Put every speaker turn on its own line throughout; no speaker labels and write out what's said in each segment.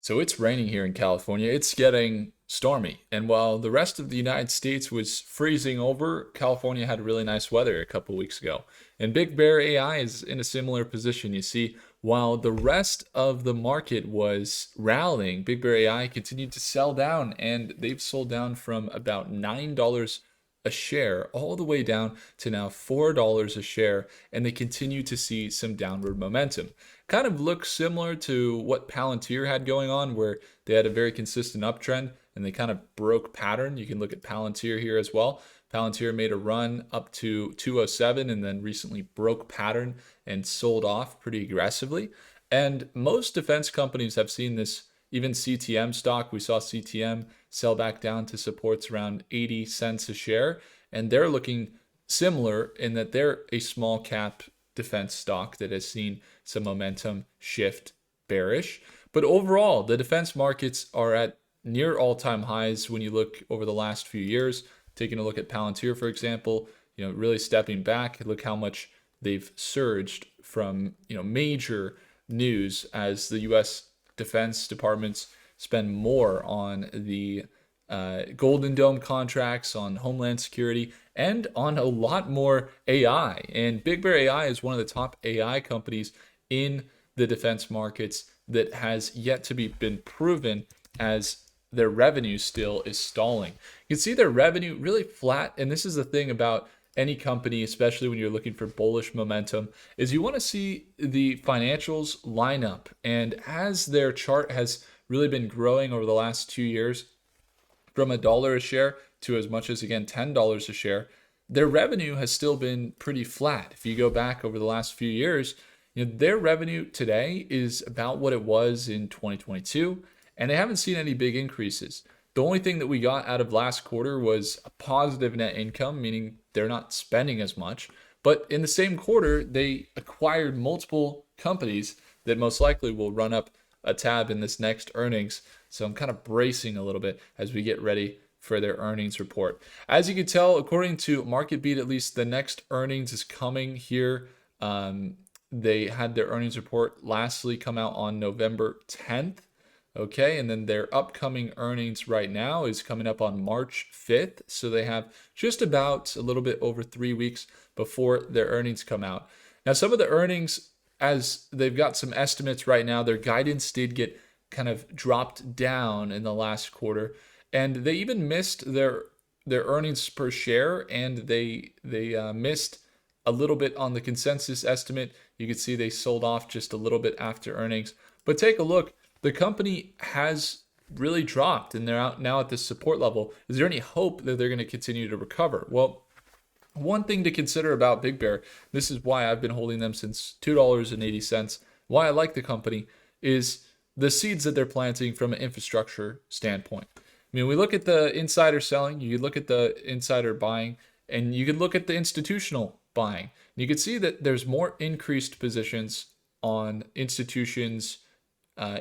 So it's raining here in California. It's getting stormy. And while the rest of the United States was freezing over, California had really nice weather a couple weeks ago. And Big Bear AI is in a similar position. You see, while the rest of the market was rallying, Big Bear AI continued to sell down, and they've sold down from about $9 a share all the way down to now $4 a share, and they continue to see some downward momentum. Kind of looks similar to what Palantir had going on, where they had a very consistent uptrend and they kind of broke pattern. You can look at Palantir here as well. Palantir made a run up to 207 and then recently broke pattern and sold off pretty aggressively. And most defense companies have seen this. Even CTM stock, we saw CTM sell back down to supports around 80 cents a share. And they're looking similar in that they're a small cap defense stock that has seen some momentum shift bearish. But overall, the defense markets are at near all-time highs when you look over the last few years. Taking a look at Palantir, for example, really stepping back. Look how much they've surged from, major news as the U.S. defense departments spend more on the Golden Dome contracts, on Homeland Security, and on a lot more AI. And Big Bear AI is one of the top AI companies in the defense markets that has yet to be been proven, as their revenue still is stalling. You can see their revenue really flat, and this is the thing about any company, especially when you're looking for bullish momentum, is you want to see the financials line up. And as their chart has really been growing over the last 2 years, from $1 a share to as much as, again, $10 a share, their revenue has still been pretty flat. If you go back over the last few years, their revenue today is about what it was in 2022, and they haven't seen any big increases. The only thing that we got out of last quarter was a positive net income, meaning they're not spending as much. But in the same quarter, they acquired multiple companies that most likely will run up a tab in this next earnings. So I'm kind of bracing a little bit as we get ready for their earnings report. As you can tell, according to MarketBeat, at least the next earnings is coming here. They had their earnings report lastly come out on November 10th. Okay, and then their upcoming earnings right now is coming up on March 5th. So they have just about a little bit over 3 weeks before their earnings come out. Now, some of the earnings, as they've got some estimates right now, their guidance did get kind of dropped down in the last quarter. And they even missed their earnings per share, and they missed a little bit on the consensus estimate. You can see they sold off just a little bit after earnings. But take a look. The company has really dropped, and they're out now at this support level. Is there any hope that they're going to continue to recover? Well, one thing to consider about Big Bear, this is why I've been holding them since $2.80, why I like the company, is the seeds that they're planting from an infrastructure standpoint. I mean, we look at the insider selling, you look at the insider buying, and you can look at the institutional buying. And you can see that there's more increased positions on institutions'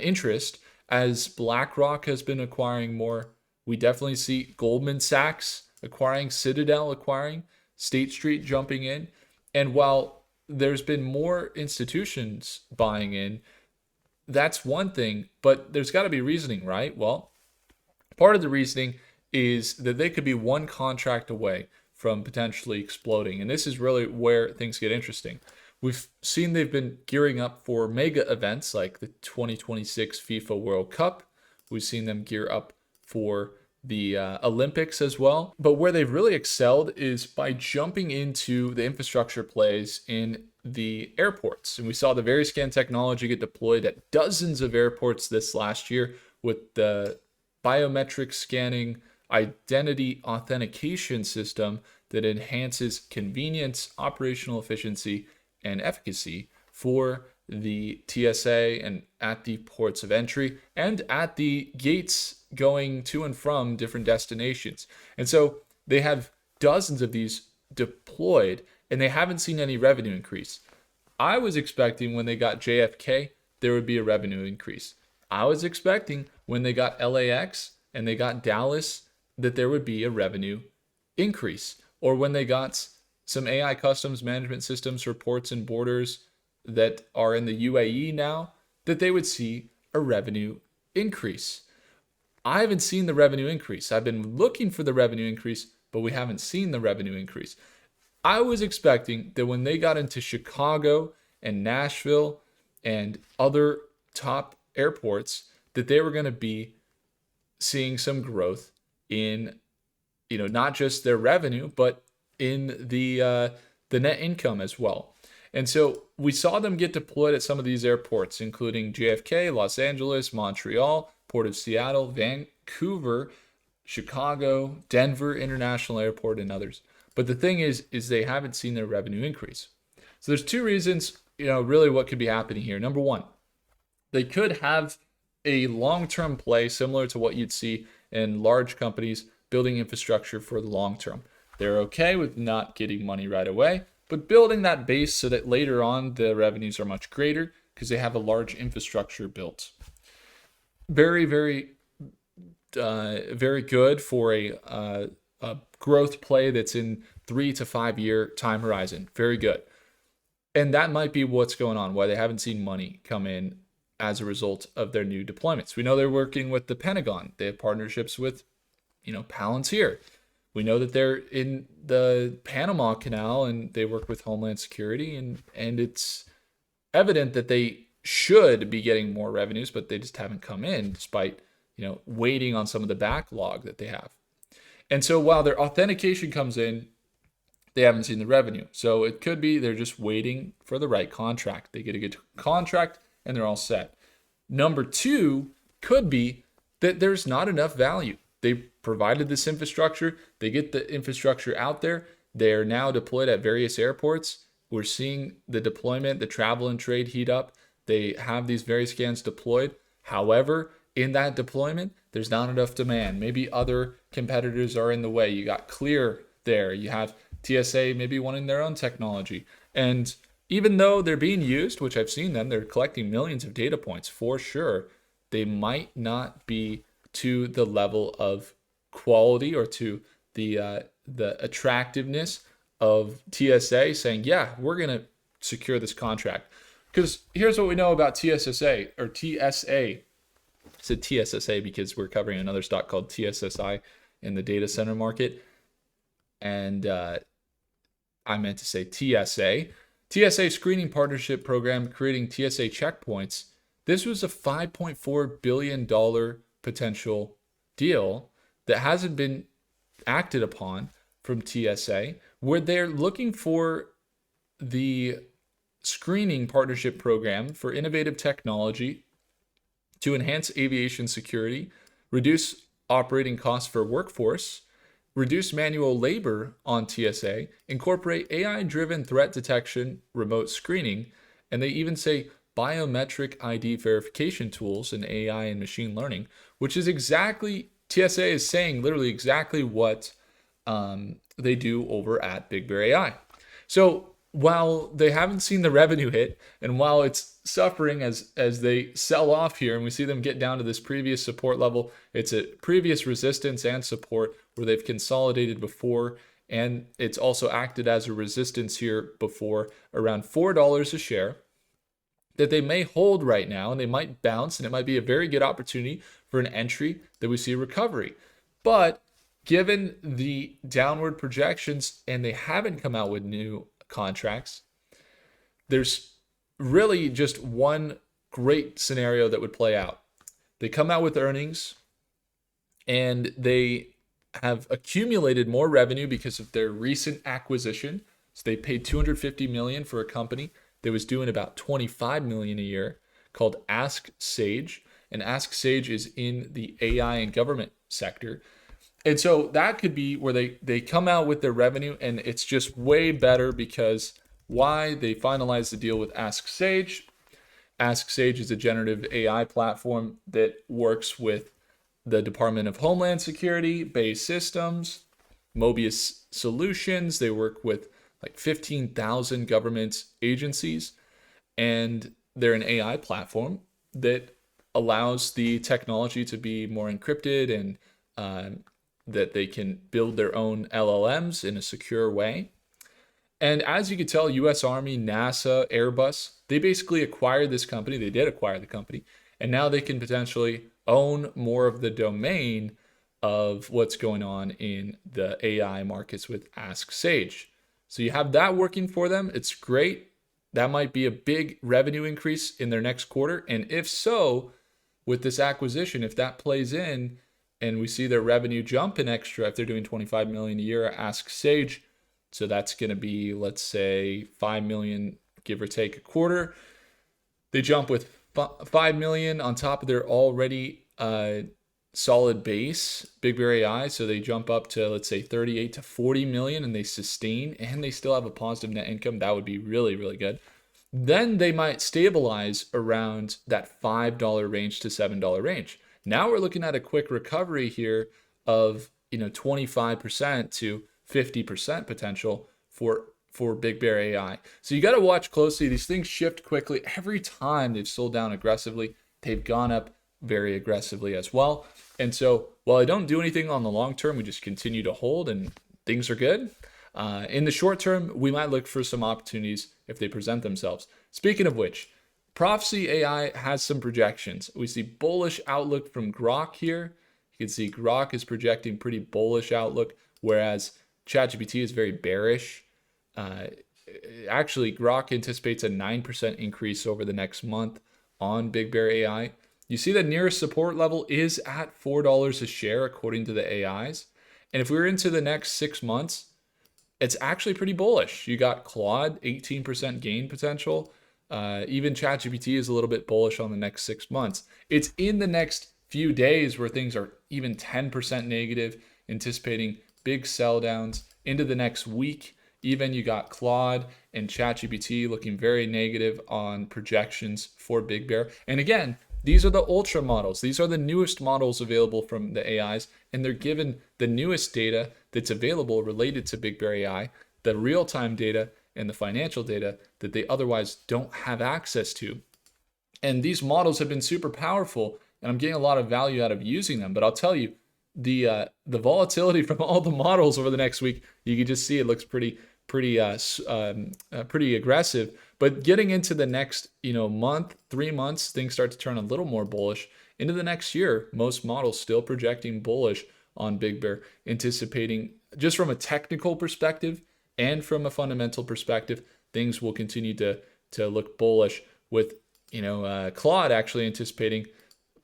interest, as BlackRock has been acquiring more. We definitely see Goldman Sachs acquiring, Citadel acquiring, State Street jumping in. And while there's been more institutions buying in, that's one thing, but there's got to be reasoning, right? Well, part of the reasoning is that they could be one contract away from potentially exploding. And this is really where things get interesting. We've seen they've been gearing up for mega events like the 2026 FIFA World Cup. We've seen them gear up for the Olympics as well. But where they've really excelled is by jumping into the infrastructure plays in the airports. And we saw the Veriscan technology get deployed at dozens of airports this last year with the biometric scanning identity authentication system that enhances convenience, operational efficiency, and efficacy for the TSA and at the ports of entry and at the gates going to and from different destinations. And so they have dozens of these deployed, and they haven't seen any revenue increase. I was expecting when they got JFK, there would be a revenue increase. I was expecting when they got LAX and they got Dallas, that there would be a revenue increase. Or when they got some AI customs management systems for ports and borders that are in the UAE now, that they would see a revenue increase. I haven't seen the revenue increase. I've been looking for the revenue increase, but we haven't seen the revenue increase. I was expecting that when they got into Chicago and Nashville and other top airports, that they were going to be seeing some growth in, not just their revenue, but in the net income as well. And so we saw them get deployed at some of these airports, including JFK, Los Angeles, Montreal, Port of Seattle, Vancouver, Chicago, Denver International Airport, and others. But the thing is they haven't seen their revenue increase. So there's two reasons, really what could be happening here. Number one, they could have a long-term play similar to what you'd see in large companies building infrastructure for the long term. They're okay with not getting money right away, but building that base so that later on the revenues are much greater because they have a large infrastructure built. Very, very, very good for a growth play that's in 3 to 5 year time horizon. Very good. And that might be what's going on, why they haven't seen money come in as a result of their new deployments. We know they're working with the Pentagon. They have partnerships with, Palantir. We know that they're in the Panama Canal and they work with Homeland Security, and it's evident that they should be getting more revenues, but they just haven't come in despite, waiting on some of the backlog that they have. And so while their authentication comes in, they haven't seen the revenue. So it could be they're just waiting for the right contract. They get a good contract and they're all set. Number two could be that there's not enough value. They provided this infrastructure. They get the infrastructure out there. They're now deployed at various airports. We're seeing the deployment, the travel and trade heat up. They have these various scans deployed. However, in that deployment, there's not enough demand. Maybe other competitors are in the way. You got Clear there. You have TSA maybe wanting their own technology. And even though they're being used, which I've seen them, they're collecting millions of data points for sure, they might not be to the level of quality or to the attractiveness of TSA saying, yeah, we're going to secure this contract. Because here's what we know about TSSA or TSA. I said TSSA because we're covering another stock called TSSI in the data center market. And I meant to say TSA. TSA Screening Partnership Program creating TSA checkpoints. This was a $5.4 billion potential deal that hasn't been acted upon from TSA, where they're looking for the screening partnership program for innovative technology to enhance aviation security, reduce operating costs for workforce, reduce manual labor on TSA, incorporate AI-driven threat detection, remote screening, and they even say biometric ID verification tools and AI and machine learning, which is exactly, TSA is saying literally exactly what they do over at BigBear.ai. So while they haven't seen the revenue hit, and while it's suffering as they sell off here, and we see them get down to this previous support level, it's a previous resistance and support where they've consolidated before, and it's also acted as a resistance here before around $4 a share that they may hold right now, and they might bounce, and it might be a very good opportunity for an entry that we see a recovery. But given the downward projections, and they haven't come out with new contracts, there's really just one great scenario that would play out. They come out with earnings and they have accumulated more revenue because of their recent acquisition. So they paid $250 million for a company that was doing about $25 million a year called Ask Sage. And Ask Sage is in the AI and government sector. And so that could be where they come out with their revenue, and it's just way better because why? They finalized the deal with Ask Sage. Ask Sage is a generative AI platform that works with the Department of Homeland Security, BAE Systems, Mobius Solutions. They work with like 15,000 government agencies, and they're an AI platform that allows the technology to be more encrypted and that they can build their own LLMs in a secure way. And as you can tell, US Army, NASA, Airbus, they basically acquired this company. They did acquire the company. And now they can potentially own more of the domain of what's going on in the AI markets with Ask Sage. So you have that working for them. It's great. That might be a big revenue increase in their next quarter. And if so, with this acquisition, if that plays in and we see their revenue jump an extra, if they're doing 25 million a year at Ask Sage, so that's going to be, let's say, 5 million, give or take a quarter. They jump with 5 million on top of their already solid base, Big Bear AI. So they jump up to, let's say, 38 to 40 million, and they sustain, and they still have a positive net income. That would be really, really good. Then they might stabilize around that $5 range to $7 range. Now we're looking at a quick recovery here of 25% to 50% potential for Big Bear AI. So you got to watch closely. These things shift quickly. Every time they've sold down aggressively, they've gone up very aggressively as well. And so while I don't do anything on the long term, we just continue to hold and things are good. In the short term, we might look for some opportunities if they present themselves. Speaking of which, Prophecy AI has some projections. We see bullish outlook from Grok here. You can see Grok is projecting pretty bullish outlook, whereas ChatGPT is very bearish. Actually, Grok anticipates a 9% increase over the next month on Big Bear AI. You see the nearest support level is at $4 a share, according to the AIs. And if we're into the next 6 months, it's actually pretty bullish. You got Claude, 18% gain potential. Even ChatGPT is a little bit bullish on the next 6 months. It's in the next few days where things are even 10% negative, anticipating big sell downs. Into the next week, even you got Claude and ChatGPT looking very negative on projections for Big Bear. And again, these are the ultra models. These are the newest models available from the AIs, and they're given the newest data that's available related to Big Bear AI, the real-time data and the financial data that they otherwise don't have access to. And these models have been super powerful, and I'm getting a lot of value out of using them. But I'll tell you, the volatility from all the models over the next week, you can just see it looks pretty aggressive. But getting into the next month, 3 months, things start to turn a little more bullish. Into the next year, most models still projecting bullish on Big Bear, anticipating just from a technical perspective and from a fundamental perspective, things will continue to look bullish. With Claude actually anticipating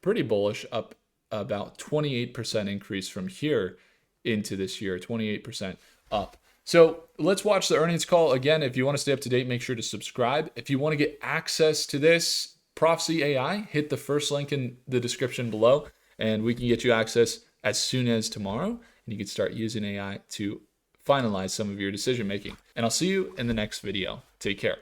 pretty bullish, up about 28% increase from here into this year, 28% up. So let's watch the earnings call. Again, if you want to stay up to date, make sure to subscribe. If you want to get access to this Prophecy AI, hit the first link in the description below, and we can get you access as soon as tomorrow, and you can start using AI to finalize some of your decision making. And I'll see you in the next video. Take care.